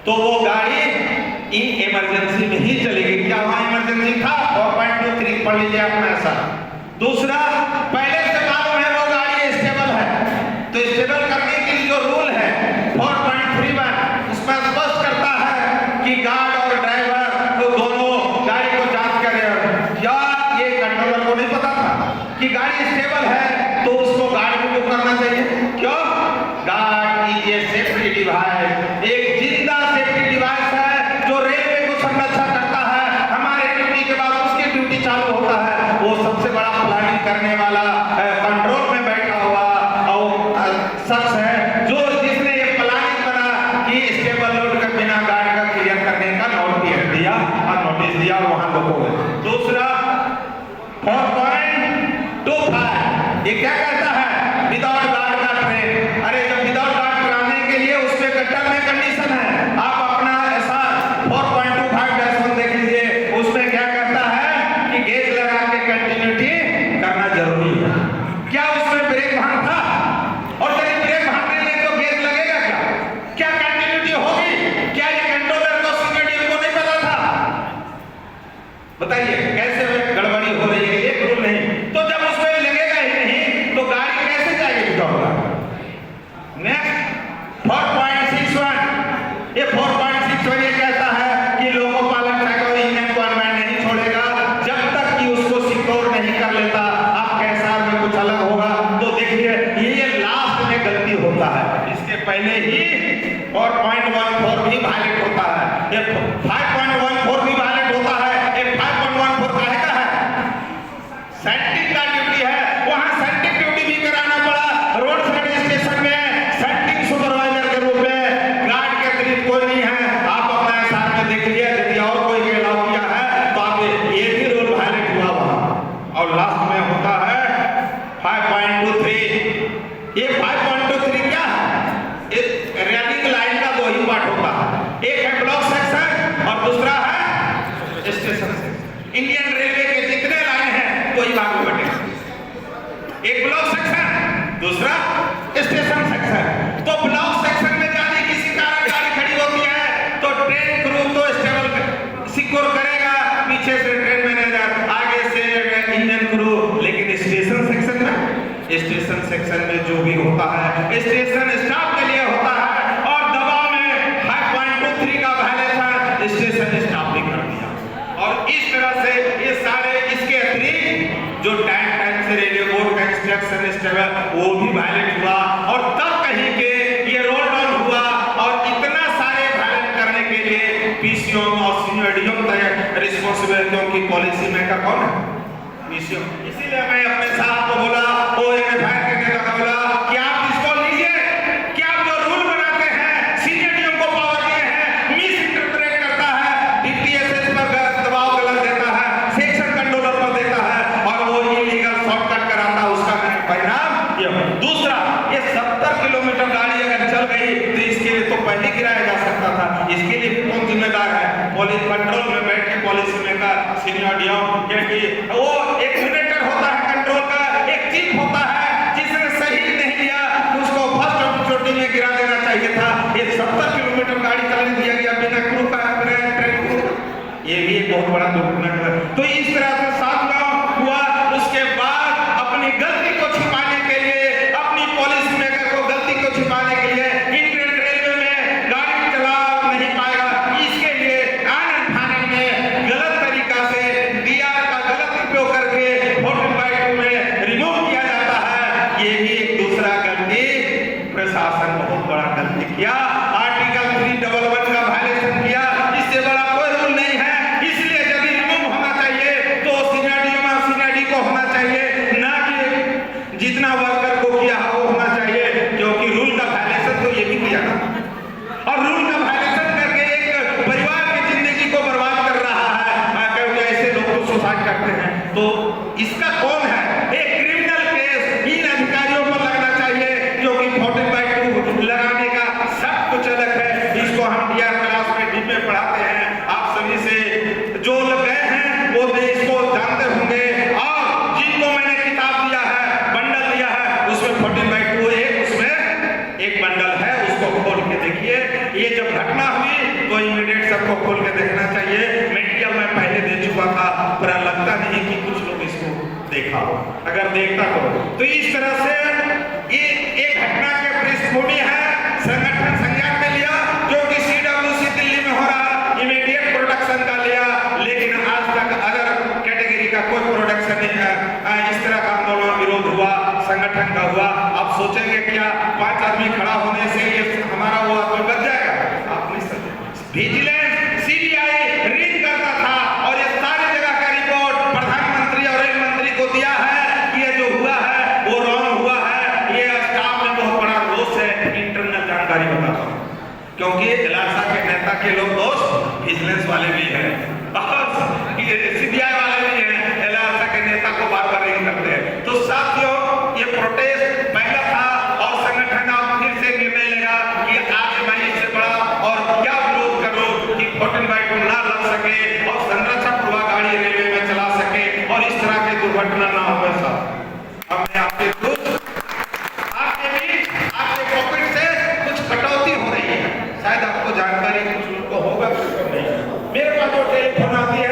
तो वो गाड़ी इमरजेंसी में ही चलेगी। क्या वहां इमरजेंसी था? 4.23 पढ़ लीजिए अपना ऐसा। दूसरा, पहले से मालूम है वो गाड़ी स्टेबल है, तो स्टेबल करने के लिए जो रूल है 4.31 उसमें स्पष्ट करता है कि गार्ड और ड्राइवर तो दोनों गाड़ी को जांच करें। या ये कंट्रोलर को नहीं पता था कि गाड़ी स्टेबल है, तो उसको गार्ड को करना चाहिए। क्यों? Guard is a safety device, एक जिंदा सेफ्टी डिवाइस है जो रेलवे को संरक्षण करता है। हमारे ड्यूटी के बाद उसकी ड्यूटी चालू होता है। वो सबसे बड़ा प्लानिंग करने वाला कंट्रोल में बैठा हुआ और शख्स है जो जिसने ये प्लानिंग बना कि स्टेबल लोड के बिना गाड़ी का क्लियर करने का नोटिस दिया और नोटिस दिया और वहां लोगों को। दूसरा 4.25 ये क्या कहता है? विदाउट गार्ड का ट्रेन। अरे जब विदाउट गार्ड कराने के लिए उसमें टर्म में कंडीशन है, आप अपना ऐसा 4.25 देख लीजिए, उसमें क्या कहता है कि गेज लगा के कंटिन्यूटी करना जरूरी है। क्या उसमें ब्रेक भान था? और यदि ब्रेक भान नहीं है तो गेज लगेगा क्या? क्या कंटिन्यूटी होगी? क्या ये कंट्रोलर को सीनियर को नहीं पता था? बताइए कैसे गड़बड़ी हो रही है? एक रूल नहीं, तो जब उसमें लगेगा ही नहीं तो गाड़ी कैसे जाएगी विदाउट गार्ड? नेक्स्ट 4.61 ये 4.61 ये कहता है कि लोको पायलट साइकिल इंजन को अनमैन नहीं छोड़ेगा जब तक कि उसको सिक्योर नहीं कर लेता। आप कैसा में कुछ अलग होगा तो देखिए ये लास्ट में गलती होता है, इसके पहले ही 4.14 भी वायलेट होता है, ये 5.14 भी वायलेट होता है। ये 5.14 काहे का है? सेंटिक का ड्यूटी है, वहां सेंटिक ड्यूटी भी कराना पड़ा। रोड साइड स्टेशन में सेंटिक सुपरवाइजर के रूप में गार्ड के अतिरिक्त कोई नहीं है। आप अपना एहसास में देख लिया, यदि और कोई अलाउ किया है तो आप ये भी रूल वायलेट हुआ वहां। और लास्ट में होता है 5.23 ये 5.23 क्या है? रेलिंग लाइन का दो ही पार्ट होता है, एक है ब्लॉक सेक्शन और दूसरा है स्टेशन सेक्शन। इंडियन रेलवे के जितने लाइन है वही भाग में बटे, एक ब्लॉक सेक्शन दूसरा स्टेशन सेक्शन। तो ब्लॉक सेक्शन में जाने किसी कारण गाड़ी खड़ी होती है तो ट्रेन क्रू तो स्टेबल सिक्योर करेगा, पीछे से ट्रेन मैनेजर, आगे से इंजन क्रू। लेकिन स्टेशन सेक्शन में जो भी होता है स्टेशन स्टाफ के लिए होता है, और दबाव में 5.23 का वायलेशन स्टेशन स्टाफ ने कर दिया। और इस तरह से ये सारे इसके अतिरिक्त जो टाइम से रेलवे बोर्ड का इंस्ट्रक्शन स्टेबल वो भी वायलेट हुआ। और तब कहीं के ये रोल डाउन हुआ और इतना सारे वायलेट करने के लिए पीसीओ और सीनियरडीओ तक रिस्पांसिबिलिटी की पॉलिसी मेकर कौन है? पीसीओ। इसीलिए मैं अपने साथ को बोला वो एफआईआर करने का बोला कि आप इसको लीजिए कि आप जो रूल बनाते हैं सीनियरडीओ को पावर दिए हैं, मिस इंटरप्रेट करता है, डीटीएसएस पर दबाव गलत देता है, सेक्शन कंट्रोलर पर देता है और वो इलीगल शॉर्टकट कराता है, उसका परिणाम ये। दूसरा, ये 70 किलोमीटर गाड़ी अगर चल गई तो इसके लिए तो पहले गिराया जा सकता था। इसके लिए कौन जिम्मेदार है? पुलिस कंट्रोल में बैठ के पॉलिसी मेकर सीनियरडीओ, क्योंकि वो एक यूनिटर होता है कंट्रोल का, एक चीफ होता है जिसने सही नहीं लिया उसको फर्स्ट ऑपरेचुनिटी में गिरा देना चाहिए था। ये 70 किलोमीटर गाड़ी चलने दिया गया बिना क्रू का, ट्रेन क्रू का। ये भी एक बहुत बड़ा दुर्घटना है। तो इस तरह से 7 गांव हुआ। उसके बाद अपनी गलती को छिपाने के लिए, अपनी पॉलिसी मेकर को गलती को छिपाने के लिए इंडियन रेलवे में गाड़ी चला नहीं पाएगा, इसके लिए आनंद फानन में गलत तरीका से डीआर का गलत उपयोग करके 14/2 में रिमूव किया जाता है। ये भी एक दूसरा गलती, प्रशासन बहुत बड़ा गलती किया। आर्टिकल 311 का वायलेशन किया, इससे बड़ा कोई रूल नहीं है। इसलिए यदि रिमूव होना चाहिए तो सीनियरडी को होना चाहिए, ना कि जितना वर्कर को किया वो होना चाहिए, क्योंकि रूल का वायलेशन तो ये भी किया ना, और रूल का वायलेशन करके एक परिवार की जिंदगी को बर्बाद कर रहा है, क्योंकि ऐसे लोग तो सुसाइड करते हैं। तो इसका कौन है? एक क्रिमिनल केस इन अधिकारियों पर लगना चाहिए, क्योंकि 14/2 देखिए ये जब घटना हुई तो इमीडिएट सबको खोल के देखना चाहिए। मीडिया में पहले दे चुका था, पर लगता नहीं कि कुछ लोग इसको देखा हो। अगर देखता तो इस तरह से ये एक घटना के पृष्ठभूमि है, संगठन संज्ञान में लिया जो कि CWC दिल्ली में हो रहा, इमीडिएट प्रोडक्शन का लिया, लेकिन आज तक अदर कैटेगरी का कोई प्रोडक्शन नहीं है। इस तरह का आंदोलन विरोध हुआ, संगठन का हुआ। आप सोचेंगे क्या 5 आदमी खड़ा होने से ये हमारा वो आदमी बच जाएगा? आप नहीं समझे। विजिलेंस CBI रीड करता था और ये सारी जगह का रिपोर्ट प्रधानमंत्री और रेल मंत्री को दिया है कि ये जो हुआ है वो रॉन्ग हुआ है। ये स्टाफ में बहुत बड़ा रोष है। इंटरनल जानकारी बताता हूँ, क्योंकि इलासा के नेता के लोग दोस्त विजिलेंस वाले भी हैं और CBI वाले भी हैं, इलासा के नेता को बार बार नहीं करते हैं। तो साथियों ये प्रोटेस्ट पहला था और संगठन अब फिर से निर्णय लेगा कि आज मैं इससे बड़ा और क्या विरोध करूं कि 14/2 ना लग सके और संरक्षण पूर्वा गाड़ी रेलवे में चला सके और इस तरह की दुर्घटना ना हो। अब मैं आपके आपके बीच आपके पॉकेट से कुछ कटौती हो रही है, शायद आपको जानकारी कुछ लोगों को होगा, कुछ को नहीं। मेरे पास जो टेलीफोन आती है